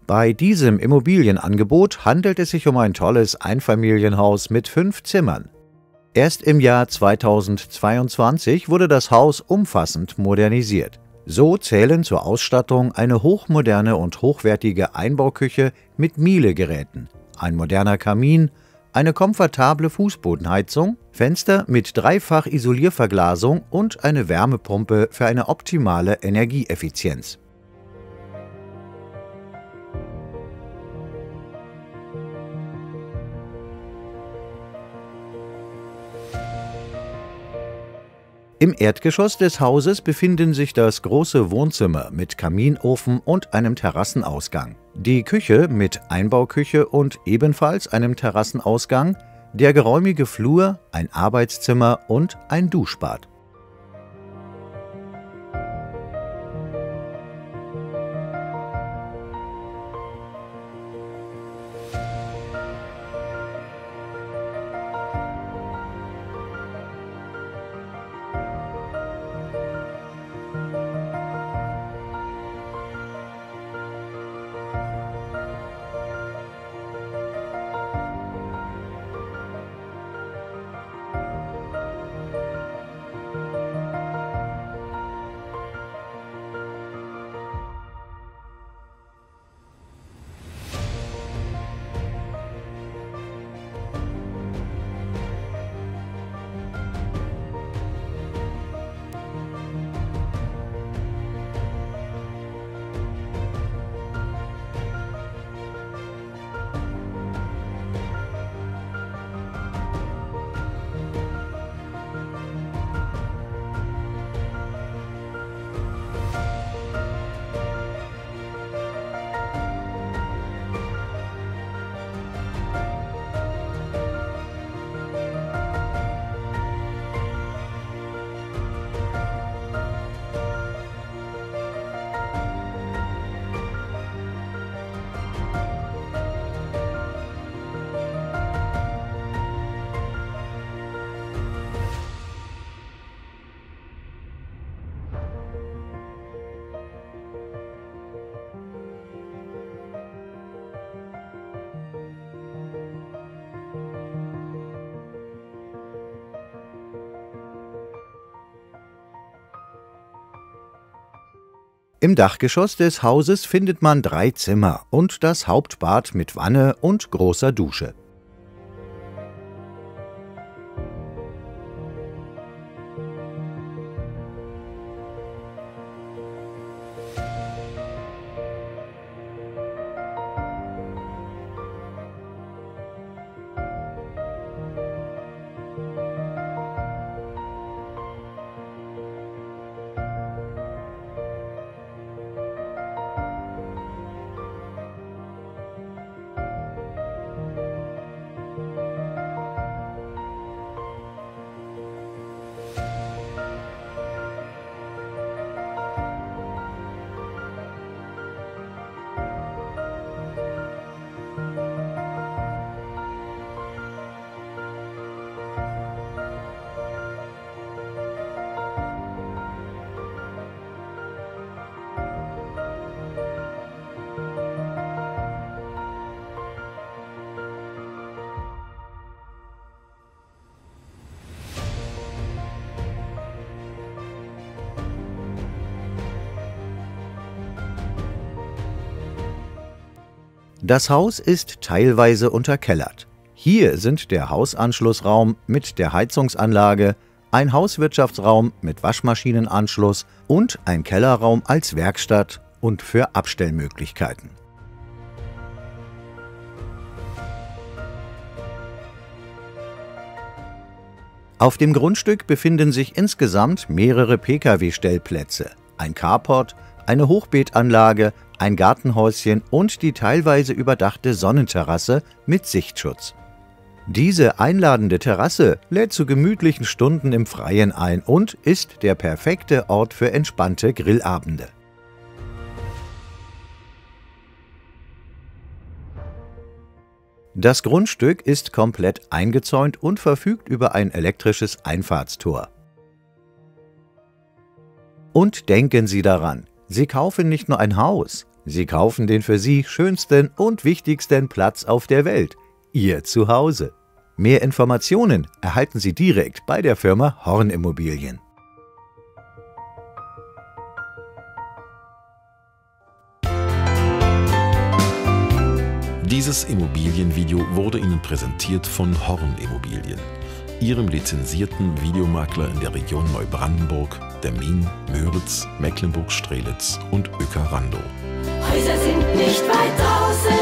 Bei diesem Immobilienangebot handelt es sich um ein tolles Einfamilienhaus mit 5 Zimmern. Erst im Jahr 2022 wurde das Haus umfassend modernisiert. So zählen zur Ausstattung eine hochmoderne und hochwertige Einbauküche mit Miele-Geräten, ein moderner Kamin, eine komfortable Fußbodenheizung, Fenster mit Dreifach-Isolierverglasung und eine Wärmepumpe für eine optimale Energieeffizienz. Im Erdgeschoss des Hauses befinden sich das große Wohnzimmer mit Kaminofen und einem Terrassenausgang, die Küche mit Einbauküche und ebenfalls einem Terrassenausgang, der geräumige Flur, ein Arbeitszimmer und ein Duschbad. Im Dachgeschoss des Hauses findet man 3 Zimmer und das Hauptbad mit Wanne und großer Dusche. Das Haus ist teilweise unterkellert. Hier sind der Hausanschlussraum mit der Heizungsanlage, ein Hauswirtschaftsraum mit Waschmaschinenanschluss und ein Kellerraum als Werkstatt und für Abstellmöglichkeiten. Auf dem Grundstück befinden sich insgesamt mehrere Pkw-Stellplätze, ein Carport, eine Hochbeetanlage, ein Gartenhäuschen und die teilweise überdachte Sonnenterrasse mit Sichtschutz. Diese einladende Terrasse lädt zu gemütlichen Stunden im Freien ein und ist der perfekte Ort für entspannte Grillabende. Das Grundstück ist komplett eingezäunt und verfügt über ein elektrisches Einfahrtstor. Und denken Sie daran, Sie kaufen nicht nur ein Haus, Sie kaufen den für Sie schönsten und wichtigsten Platz auf der Welt, Ihr Zuhause. Mehr Informationen erhalten Sie direkt bei der Firma Horn Immobilien. Dieses Immobilienvideo wurde Ihnen präsentiert von Horn Immobilien, Ihrem lizenzierten Videomakler in der Region Neubrandenburg, der Min, Müritz, Mecklenburg-Strelitz und Uecker-Randow. Häuser sind nicht weit draußen.